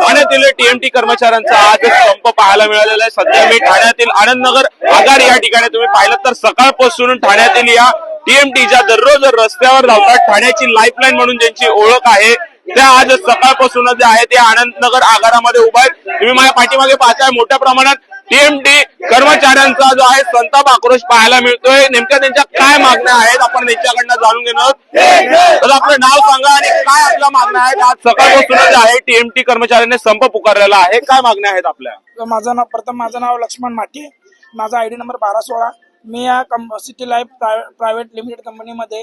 ठाण्यातील टीएमटी कर्मचाऱ्यांचा आज संप पाहायला मिळालेला आहे। सध्या मी ठाण्यातील आनंदनगर आगार या ठिकाणी तुम्ही पाहिलं तर सकाळपासून ठाण्यातील या टीएमटीच्या दररोज रस्त्यावर धावतात। ठाण्याची लाईफलाईन म्हणून ज्यांची ओळख आहे त्या आज सकाळपासून जे आहे ते आनंदनगर आगारामध्ये उभा आहेत। तुम्ही माझ्या पाठीमागे पाहताय मोठ्या प्रमाणात टीएमटी कर्मचाऱ्यांचा जो आहे संताप आक्रोश पाहायला मिळतोय। नेमक्या त्यांच्या काय मागण्या आहेत आपण त्यांच्याकडनं जाणून घेणार आहोत। तर आपलं नाव सांगा आणि काय आपल्या मागण्या आहेत। आज सकाळपासून जे आहे टीएमटी कर्मचाऱ्यांनी संप पुकारलेला आहे, काय मागण्या आहेत आपल्या? माझं नाव लक्ष्मण माठी, माझा आयडी नंबर 1216। मी या सिटी लाईफ प्रायव्हेट लिमिटेड कंपनीमध्ये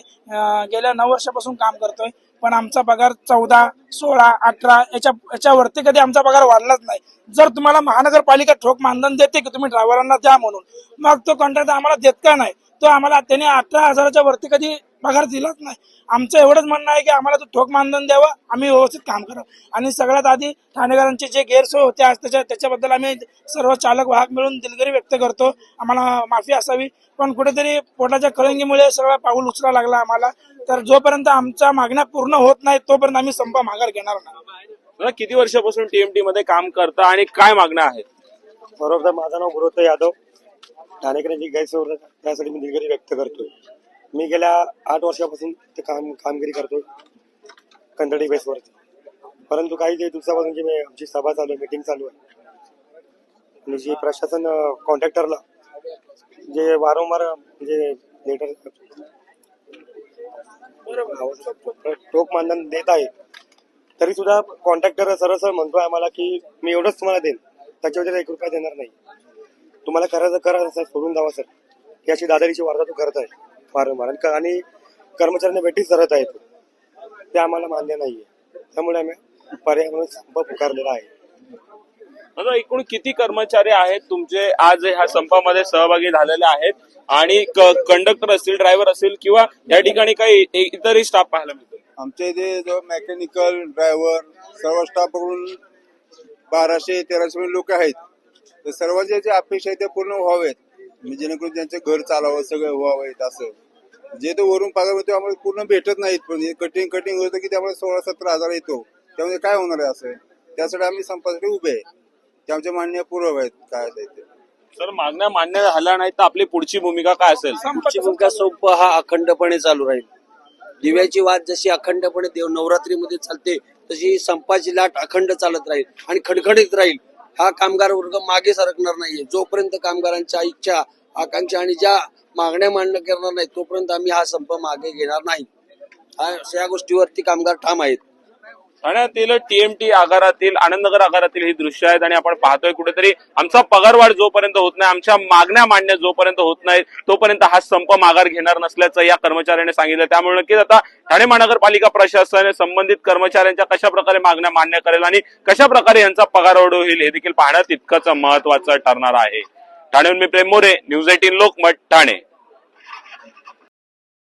गेल्या 9 वर्षापासून काम करतोय, पण आमचा पगार 14, 16, 18 याच्यावरती कधी आमचा पगार वाढलाच नाही। जर तुम्हाला महानगरपालिका ठोक मानधन देते की तुम्ही ड्रायव्हरांना द्या म्हणून, मग तो कॉन्ट्रॅक्टर आम्हाला देत का नाही? तो आम्हाला त्याने 18,000च्या वरती कधी पगार दिलाच नाही। आमचं एवढंच म्हणणं आहे की आम्हाला तो ठोक मानधन द्यावं, आम्ही व्यवस्थित काम करावं। आणि सगळ्यात आधी ठाणेकरांची जे गैरसोय होते आज त्याच्याबद्दल आम्ही सर्व चालक वाहक मिळून दिलगिरी व्यक्त करतो। आम्हाला माफी असावी, पण कुठेतरी पोटाच्या कळंगीमुळे सगळं पाऊल उचला लागला आम्हाला। तर जोपर्यंत आमच्या मागण्या पूर्ण होत नाही तोपर्यंत आम्ही संप माघार घेणार नाही। किती वर्षापासून टीएमटी मध्ये काम करता आणि काय मागण्या आहेत? बरोबर, माझं नाव गुरुत्व यादव। ठाणेकरांची गैरसोय त्यासाठी मी दिलगिरी व्यक्त करतोय। मी गेल्या 8 वर्षापासून ते कामगिरी करतोय कंत्राटी बेसवरती, परंतु काही दिवसापासून जी आमची सभा चालू आहे, मीटिंग चालू आहे, आणि जे प्रशासन कॉन्ट्रॅक्टरला जे वारंवार म्हणजे लेटर ठोक मानधन देत आहे, तरी सुद्धा कॉन्ट्रॅक्टर सरळ म्हणतोय आम्हाला की मी एवढंच तुम्हाला देईन, त्याच्यावर 1 रुपया देणार नाही, तुम्हाला करायचं करा सर, सोडून द्यावा सर। ही अशी दादारीची वार्ता तो करत आहे वारंवार, आणि कर्मचाऱ्यांना भेटीच धरत आहेत, ते आम्हाला मान्य नाहीये। त्यामुळे आम्ही पर्यावरण संप पुकारलेला आहे। आता एकूण किती कर्मचारी आहेत तुमचे आज ह्या संपामध्ये सहभागी झालेले आहेत? आणि कंडक्टर असतील, ड्रायव्हर असतील किंवा या ठिकाणी काही इतरही स्टाफ पाहायला मिळतो? आमच्या इथे जो मेकॅनिकल, ड्रायव्हर सर्व स्टाफ पकडून 1200-1300 लोक आहेत। तर सर्वांच्या जे अपेक्षा आहे ते पूर्ण व्हावेत, म्हणजे जेणेकरून त्यांचे घर चालावं, सगळं व्हावेत। असं जे तो वरून पगार मिळतो आम्हाला पूर्ण भेटत नाहीत, पण कटिंग होतं की त्यामुळे 16-17 हजार येतो, त्यामुळे काय होणार आहे असं? त्यासाठी आम्ही संपासाठी उभे आहे, ते आमच्या मान्य पूर्व आहेत काय असेल ते। सर, मागण्या मान्य झाल्या नाही तर आपली पुढची भूमिका काय असेल? पुढची भूमिका संप हा अखंडपणे चालू राहील। दिव्याची वाद जशी अखंडपणे देव नवरात्रीमध्ये चालते, तशी संपाची लाट अखंड चालत राहील आणि खडखडीत राहील। हा कामगार वर्ग मागे सरकणार नाहीये। जोपर्यंत कामगारांच्या इच्छा, आकांक्षा आणि ज्या मागण्या मान्य करणार नाही तोपर्यंत आम्ही हा संप मागे घेणार नाही। या गोष्टीवरती कामगार ठाम आहेत। ठाण्यातील टीएमटी आगारातील, आनंदनगर आगारातील ही दृश्य आहेत आणि आपण पाहतोय कुठेतरी आमचा पगारवाढ जोपर्यंत होत नाही, आमच्या मागण्या मान्य जोपर्यंत होत नाही तोपर्यंत हा संप माघार घेणार नसल्याचं या कर्मचाऱ्याने सांगितलं। त्यामुळे नक्कीच आता ठाणे महानगरपालिका प्रशासन संबंधित कर्मचाऱ्यांच्या कशा प्रकारे मागण्या मान्य करेल आणि कशा प्रकारे यांचा पगारवाढ होईल हे देखील पाहणं तितकंच महत्वाचं ठरणार आहे। ठाण्याहून मी प्रेम मोरे, न्यूज 18 लोकमत, ठाणे।